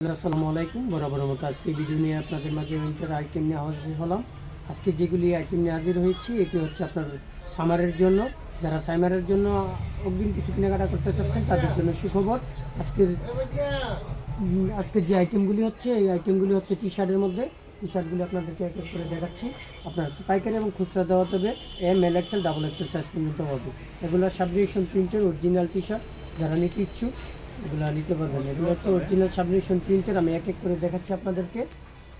আসসালামু আলাইকুম। বরাবর মতো আজকে ভিডিও নিয়ে আপনাদের মাঝে উইন্টার আইটেম নিয়ে হাজির হলাম। আজকে যেগুলি আইটেম নিয়ে হাজির হয়েছি এটি হচ্ছে আপনার সামারের জন্য। যারা সামারের জন্য অগ্রিম কিছু কেনাকাটা করতে চাচ্ছেন তাদের জন্য সুখবর। আজকের যে আইটেমগুলি হচ্ছে এই আইটেমগুলি হচ্ছে টি শার্টের মধ্যে। টি শার্টগুলি আপনাদেরকে এক এক করে দেখাচ্ছি। আপনার পাইকারি এবং খুচরা দেওয়া যাবে M L XL double XL size পর্যন্ত হবে। এগুলো সাবরিয়েশন প্রিন্টের অরিজিনাল টি শার্ট, যারা নিতে ইচ্ছুক এগুলো নিতে পারবেন। এগুলো তো অরিজিনাল সাবমিশন প্রিন্টের। আমি এক এক করে দেখাচ্ছি আপনাদেরকে।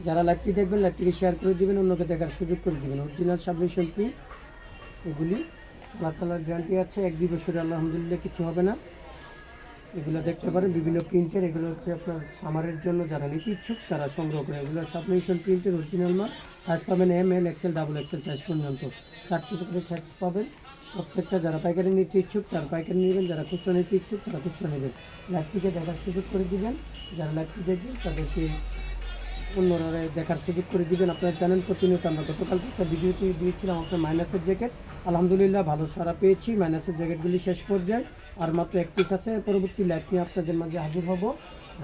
যারা লাইভটি দেখবেন লাইভটিকে শেয়ার করে দিবেন, অন্যকে দেখার সুযোগ করে দিবেন। অরিজিনাল সাবমিশন প্রিন্ট এগুলি কালার গ্যারান্টি আছে, 1-2 বছরে আলহামদুলিল্লাহ কিছু হবে না। এগুলো দেখতে পারেন বিভিন্ন প্রিন্টের। এগুলো হচ্ছে আপনার সামারের জন্য যারা নিতে ইচ্ছুক তারা সংগ্রহ করে। এগুলো সাবমিশন প্রিন্টের অরিজিনাল মাল। সাইজ পাবেন M L XL double XL size পর্যন্ত, 4টি করে সাইজ পাবেন প্রত্যেকটা। যারা পাইকারি নিতে ইচ্ছুক তারা পাইকারি নেবেন, যারা খুচরা নিতে ইচ্ছুক তারা খুচরা নেবেন। লাইভটিকে দেখার সুযোগ করে দিবেন, যারা লাইভটি দেখবেন তাদেরকে অন্যরা দেখার সুযোগ করে দিবেন। আপনারা জানেন প্রতিনিয়ত আমরা গতকাল একটা ভিডিওতে দিয়েছিলাম আপনার মাইনাসের জ্যাকেট। আলহামদুলিল্লাহ ভালো সাড়া পেয়েছি। মাইনাসের জ্যাকেটগুলি শেষ পর্যায়ে আর মাত্র 1 পিস আছে। পরবর্তী লাইভ নিয়ে আপনাদের মাঝে হাজির হব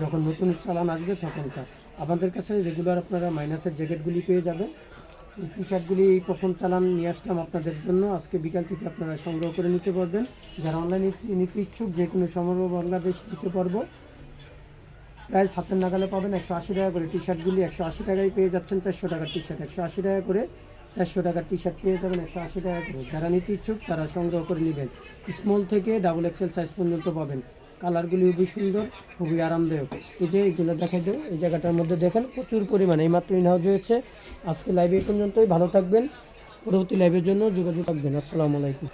যখন নতুন চালান আসবে তখনকার। আপনাদের কাছে রেগুলার আপনারা মাইনাসের জ্যাকেটগুলি পেয়ে যাবেন। এই টি শার্টগুলি প্রথম চালান নিয়ে আসলাম আপনাদের জন্য। আজকে বিকাল থেকে আপনারা সংগ্রহ করে নিতে পারবেন। যারা অনলাইনে নিতে ইচ্ছুক যে কোনো সমগ্র বাংলাদেশ দিতে পারবো। প্রাইস হাতের নাগালে পাবেন 180 টাকা করে। টি শার্টগুলি 180 টাকায় পেয়ে যাচ্ছেন। 400 টাকার টি শার্ট 180 টাকা করে, 400 টাকার টি শার্ট পেয়ে যাবেন 180 টাকা করে। যারা নিতে ইচ্ছুক তারা সংগ্রহ করে নেবেন। স্মল থেকে ডাবল এক্সেল সাইজ পর্যন্ত পাবেন। কালারগুলি খুবই সুন্দর, খুবই আরামদায়ক। এই যে এইগুলো দেখাই দেবো, এই জায়গাটার মধ্যে দেখেন প্রচুর পরিমাণে এইমাত্র ইনহাউজ হয়েছে। আজকে লাইভে পর্যন্তই, ভালো থাকবেন। পরবর্তী লাইভের জন্য যোগাযোগ রাখবেন। আসসালামু আলাইকুম।